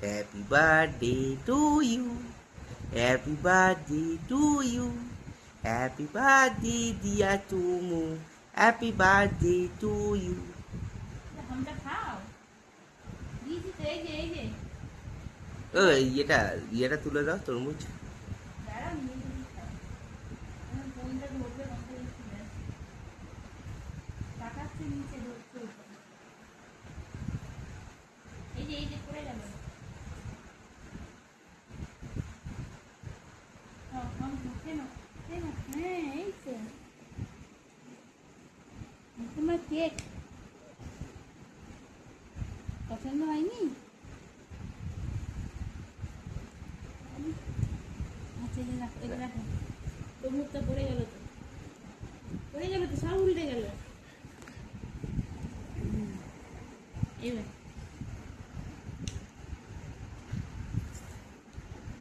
Happy birthday to you. Happy birthday to you. Happy birthday dear Tumu. Happy birthday to you. আমটা খাও দিদি তো এই যে ওই এটা তুলে দাও তরমুজ। দাঁড়াও নিয়ে দিদি খাও ফোনটা ধরবে বন্ধ করে তাকাচ্ছে নিচে ধরছে এই যে পড়ে গেল হ্যাঁ এই তো তোমার কেক পছন্দ হয়নি আচ্ছা এটা রাখো তোর মুখটা পড়ে গেল তো সব উল্টে গেল এবার